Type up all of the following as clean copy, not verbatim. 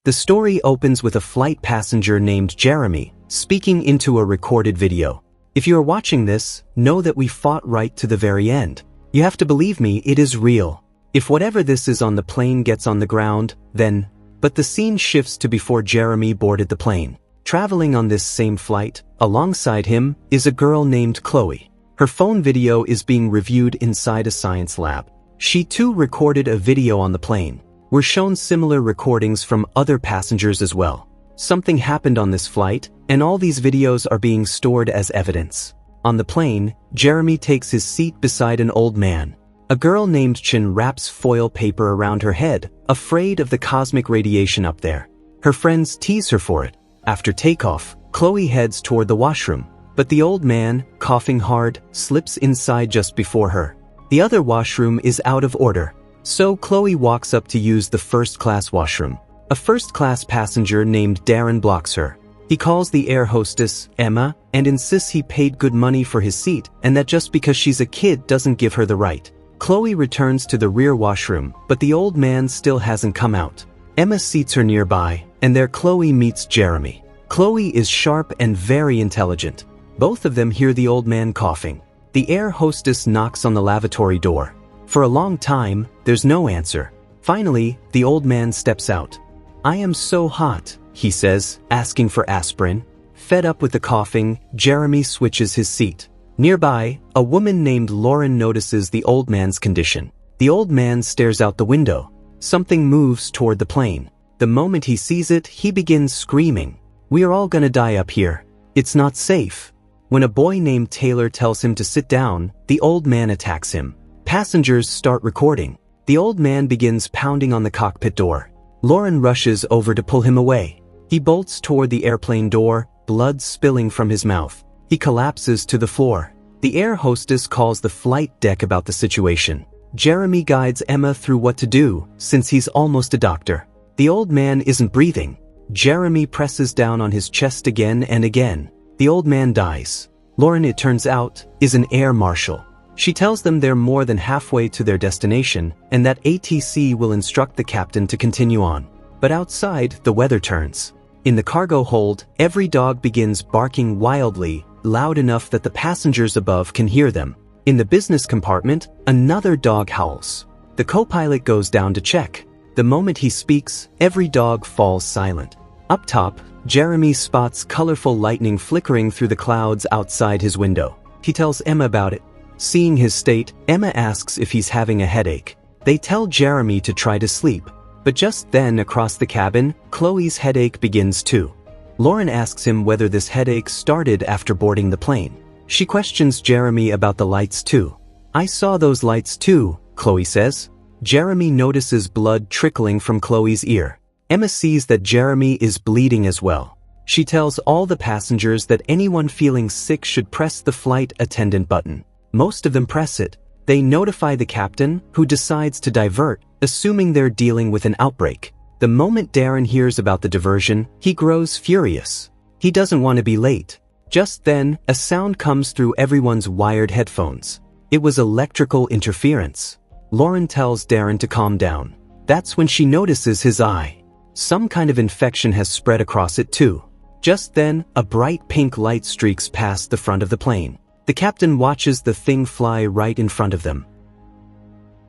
The story opens with a flight passenger named Jeremy speaking into a recorded video. If you are watching this, know that we fought right to the very end. You have to believe me, it is real. If whatever this is on the plane gets on the ground, then... But the scene shifts to before Jeremy boarded the plane. Traveling on this same flight, alongside him, is a girl named Chloe. Her phone video is being reviewed inside a science lab. She too recorded a video on the plane. We're shown similar recordings from other passengers as well. Something happened on this flight, and all these videos are being stored as evidence. On the plane, Jeremy takes his seat beside an old man. A girl named Chin wraps foil paper around her head, afraid of the cosmic radiation up there. Her friends tease her for it. After takeoff, Chloe heads toward the washroom, but the old man, coughing hard, slips inside just before her. The other washroom is out of order, so Chloe walks up to use the first-class washroom. A first-class passenger named Darren blocks her. He calls the air hostess, Emma, and insists he paid good money for his seat and that just because she's a kid doesn't give her the right. Chloe returns to the rear washroom, but the old man still hasn't come out. Emma seats her nearby, and there Chloe meets Jeremy. Chloe is sharp and very intelligent. Both of them hear the old man coughing. The air hostess knocks on the lavatory door. For a long time, there's no answer. Finally, the old man steps out. "I am so hot," he says, asking for aspirin. Fed up with the coughing, Jeremy switches his seat. Nearby, a woman named Lauren notices the old man's condition. The old man stares out the window. Something moves toward the plane. The moment he sees it, he begins screaming. "We are all gonna die up here. It's not safe." When a boy named Taylor tells him to sit down, the old man attacks him. Passengers start recording. The old man begins pounding on the cockpit door. Lauren rushes over to pull him away. He bolts toward the airplane door, blood spilling from his mouth. He collapses to the floor. The air hostess calls the flight deck about the situation. Jeremy guides Emma through what to do, since he's almost a doctor. The old man isn't breathing. Jeremy presses down on his chest again and again. The old man dies. Lauren, it turns out, is an air marshal. She tells them they're more than halfway to their destination, and that ATC will instruct the captain to continue on. But outside, the weather turns. In the cargo hold, every dog begins barking wildly, loud enough that the passengers above can hear them. In the business compartment, another dog howls. The co-pilot goes down to check. The moment he speaks, every dog falls silent. Up top, Jeremy spots colorful lightning flickering through the clouds outside his window. He tells Emma about it. Seeing his state, Emma asks if he's having a headache. They tell Jeremy to try to sleep. But just then, across the cabin, Chloe's headache begins too. Lauren asks him whether this headache started after boarding the plane. She questions Jeremy about the lights too. "I saw those lights too," Chloe says. Jeremy notices blood trickling from Chloe's ear. Emma sees that Jeremy is bleeding as well. She tells all the passengers that anyone feeling sick should press the flight attendant button. Most of them press it. They notify the captain, who decides to divert, assuming they're dealing with an outbreak. The moment Darren hears about the diversion, he grows furious. He doesn't want to be late. Just then, a sound comes through everyone's wired headphones. It was electrical interference. Lauren tells Darren to calm down. That's when she notices his eye. Some kind of infection has spread across it too. Just then, a bright pink light streaks past the front of the plane. The captain watches the thing fly right in front of them.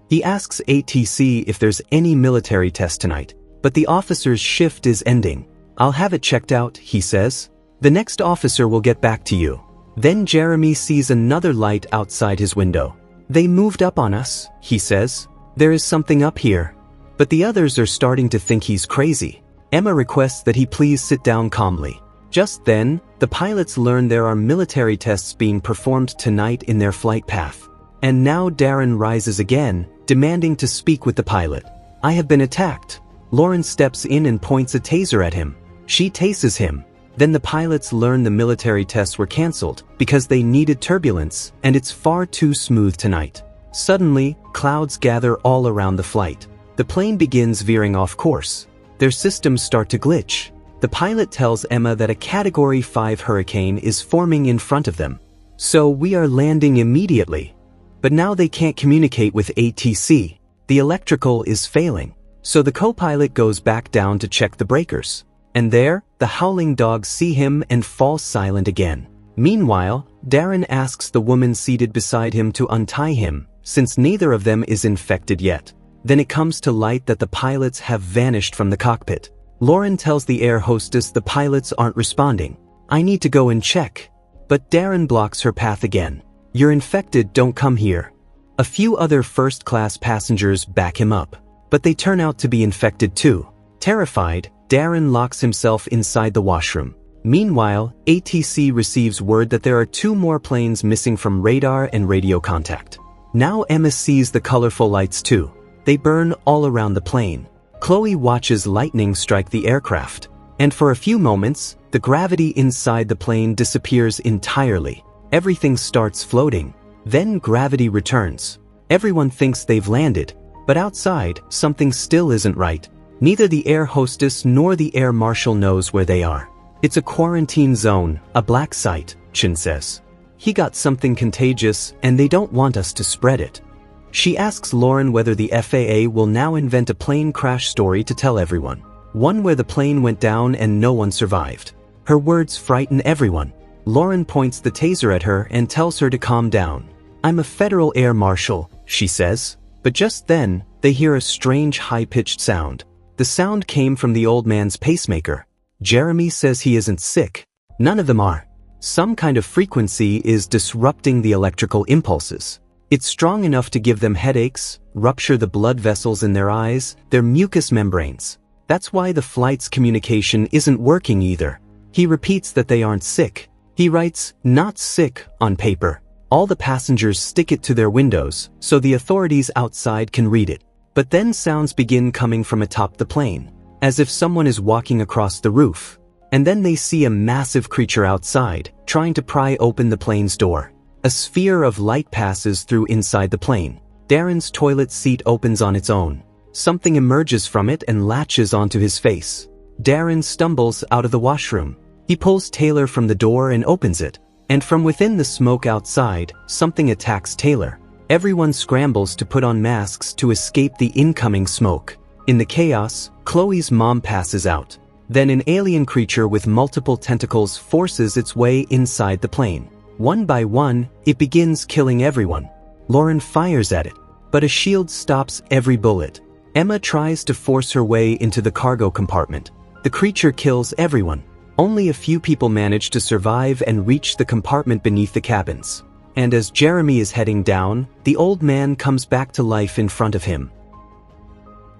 He asks ATC if there's any military test tonight, but the officer's shift is ending. "I'll have it checked out," he says. "The next officer will get back to you." Then Jeremy sees another light outside his window. "They moved up on us," he says. "There is something up here." But the others are starting to think he's crazy. Emma requests that he please sit down calmly. Just then, the pilots learn there are military tests being performed tonight in their flight path. And now Darren rises again, demanding to speak with the pilot. "I have been attacked." Lauren steps in and points a taser at him. She tases him. Then the pilots learn the military tests were cancelled because they needed turbulence, and it's far too smooth tonight. Suddenly, clouds gather all around the flight. The plane begins veering off course. Their systems start to glitch. The pilot tells Emma that a Category 5 hurricane is forming in front of them. "So we are landing immediately." But now they can't communicate with ATC. The electrical is failing. So the co-pilot goes back down to check the breakers. And there, the howling dogs see him and fall silent again. Meanwhile, Darren asks the woman seated beside him to untie him, since neither of them is infected yet. Then it comes to light that the pilots have vanished from the cockpit. Lauren tells the air hostess the pilots aren't responding. I need to go and check. But Darren blocks her path again. You're infected, don't come here. A few other first-class passengers back him up. But they turn out to be infected too. Terrified, Darren locks himself inside the washroom. Meanwhile, ATC receives word that there are 2 more planes missing from radar and radio contact. Now Emma sees the colorful lights too. They burn all around the plane. Chloe watches lightning strike the aircraft. And for a few moments, the gravity inside the plane disappears entirely. Everything starts floating. Then gravity returns. Everyone thinks they've landed. But outside, something still isn't right. Neither the air hostess nor the air marshal knows where they are. It's a quarantine zone, a black site, Chin says. He got something contagious, and they don't want us to spread it. She asks Lauren whether the FAA will now invent a plane crash story to tell everyone. One where the plane went down and no one survived. Her words frighten everyone. Lauren points the taser at her and tells her to calm down. I'm a federal air marshal, she says. But just then, they hear a strange high-pitched sound. The sound came from the old man's pacemaker. Jeremy says he isn't sick. None of them are. Some kind of frequency is disrupting the electrical impulses. It's strong enough to give them headaches, rupture the blood vessels in their eyes, their mucous membranes. That's why the flight's communication isn't working either. He repeats that they aren't sick. He writes, "not sick," on paper. All the passengers stick it to their windows, so the authorities outside can read it. But then sounds begin coming from atop the plane, as if someone is walking across the roof. And then they see a massive creature outside, trying to pry open the plane's door. A sphere of light passes through inside the plane. Darren's toilet seat opens on its own. Something emerges from it and latches onto his face. Darren stumbles out of the washroom. He pulls Taylor from the door and opens it. And from within the smoke outside, something attacks Taylor. Everyone scrambles to put on masks to escape the incoming smoke. In the chaos, Chloe's mom passes out. Then an alien creature with multiple tentacles forces its way inside the plane. One by one, it begins killing everyone. Lauren fires at it, but a shield stops every bullet. Emma tries to force her way into the cargo compartment. The creature kills everyone. Only a few people manage to survive and reach the compartment beneath the cabins. And as Jeremy is heading down, the old man comes back to life in front of him.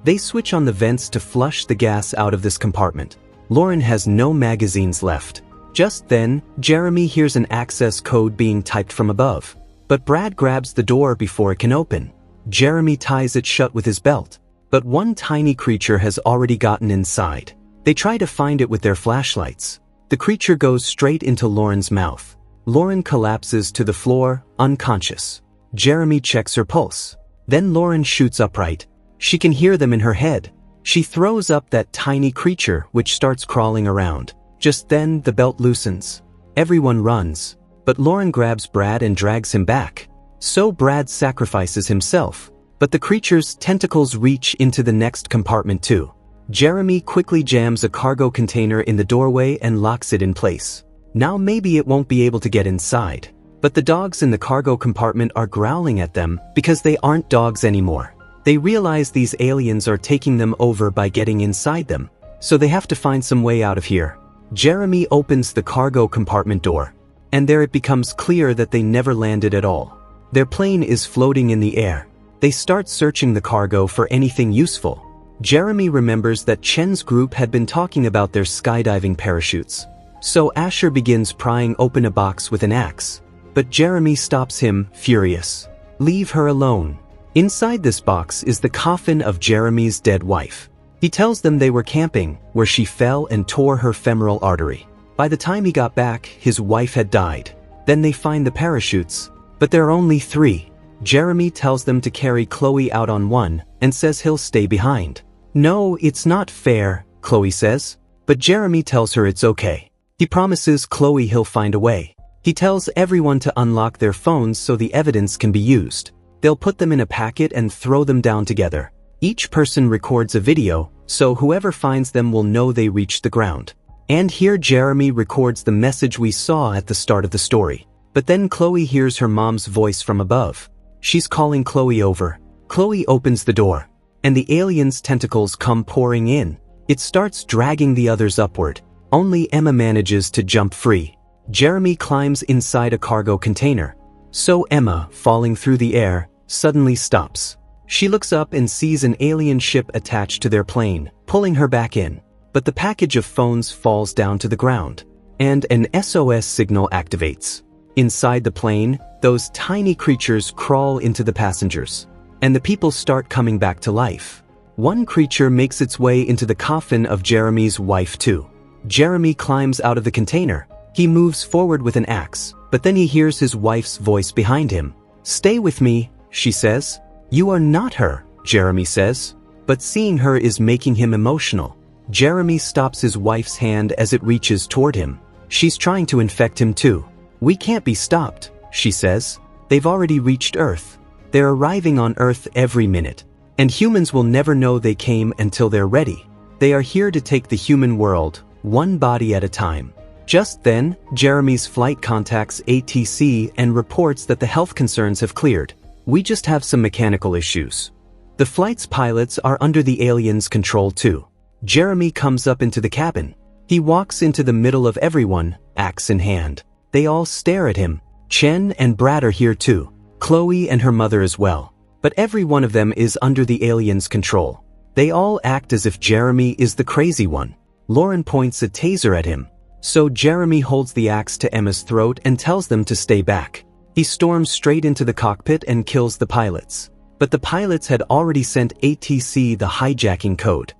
They switch on the vents to flush the gas out of this compartment. Lauren has no magazines left. Just then, Jeremy hears an access code being typed from above. But Brad grabs the door before it can open. Jeremy ties it shut with his belt. But one tiny creature has already gotten inside. They try to find it with their flashlights. The creature goes straight into Lauren's mouth. Lauren collapses to the floor, unconscious. Jeremy checks her pulse. Then Lauren shoots upright. She can hear them in her head. She throws up that tiny creature, which starts crawling around. Just then, the belt loosens. Everyone runs. But Lauren grabs Brad and drags him back. So Brad sacrifices himself. But the creature's tentacles reach into the next compartment too. Jeremy quickly jams a cargo container in the doorway and locks it in place. Now maybe it won't be able to get inside. But the dogs in the cargo compartment are growling at them because they aren't dogs anymore. They realize these aliens are taking them over by getting inside them, so they have to find some way out of here. Jeremy opens the cargo compartment door, and there it becomes clear that they never landed at all. Their plane is floating in the air. They start searching the cargo for anything useful. Jeremy remembers that Chen's group had been talking about their skydiving parachutes. So Asher begins prying open a box with an axe, but Jeremy stops him, furious. Leave her alone. Inside this box is the coffin of Jeremy's dead wife. He tells them they were camping, where she fell and tore her femoral artery. By the time he got back, his wife had died. Then they find the parachutes, but there are only 3. Jeremy tells them to carry Chloe out on one, and says he'll stay behind. No, it's not fair, Chloe says, but Jeremy tells her it's okay. He promises Chloe he'll find a way. He tells everyone to unlock their phones so the evidence can be used. They'll put them in a packet and throw them down together. Each person records a video, so whoever finds them will know they reached the ground. And here Jeremy records the message we saw at the start of the story. But then Chloe hears her mom's voice from above. She's calling Chloe over. Chloe opens the door, and the alien's tentacles come pouring in. It starts dragging the others upward. Only Emma manages to jump free. Jeremy climbs inside a cargo container. So Emma, falling through the air, suddenly stops. She looks up and sees an alien ship attached to their plane, pulling her back in. But the package of phones falls down to the ground, and an SOS signal activates. Inside the plane, those tiny creatures crawl into the passengers, and the people start coming back to life. One creature makes its way into the coffin of Jeremy's wife too. Jeremy climbs out of the container. He moves forward with an axe, but then he hears his wife's voice behind him. "Stay with me," she says. "You are not her," Jeremy says. But seeing her is making him emotional. Jeremy stops his wife's hand as it reaches toward him. She's trying to infect him too. "We can't be stopped," she says. "They've already reached Earth. They're arriving on Earth every minute. And humans will never know they came until they're ready. They are here to take the human world, one body at a time." Just then, Jeremy's flight contacts ATC and reports that the health concerns have cleared. "We just have some mechanical issues." The flight's pilots are under the aliens' control too. Jeremy comes up into the cabin. He walks into the middle of everyone, axe in hand. They all stare at him. Chen and Brad are here too. Chloe and her mother as well. But every one of them is under the aliens' control. They all act as if Jeremy is the crazy one. Lauren points a taser at him. So Jeremy holds the axe to Emma's throat and tells them to stay back. He storms straight into the cockpit and kills the pilots. But the pilots had already sent ATC the hijacking code.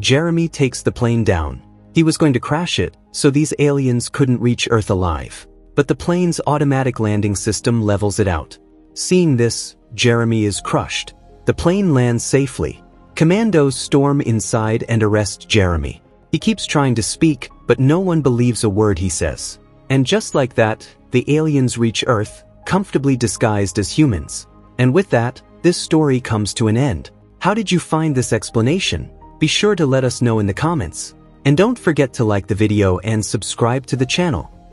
Jeremy takes the plane down. He was going to crash it, so these aliens couldn't reach Earth alive. But the plane's automatic landing system levels it out. Seeing this, Jeremy is crushed. The plane lands safely. Commandos storm inside and arrest Jeremy. He keeps trying to speak, but no one believes a word he says. And just like that, the aliens reach Earth, comfortably disguised as humans. And with that, this story comes to an end. How did you find this explanation? Be sure to let us know in the comments. And don't forget to like the video and subscribe to the channel.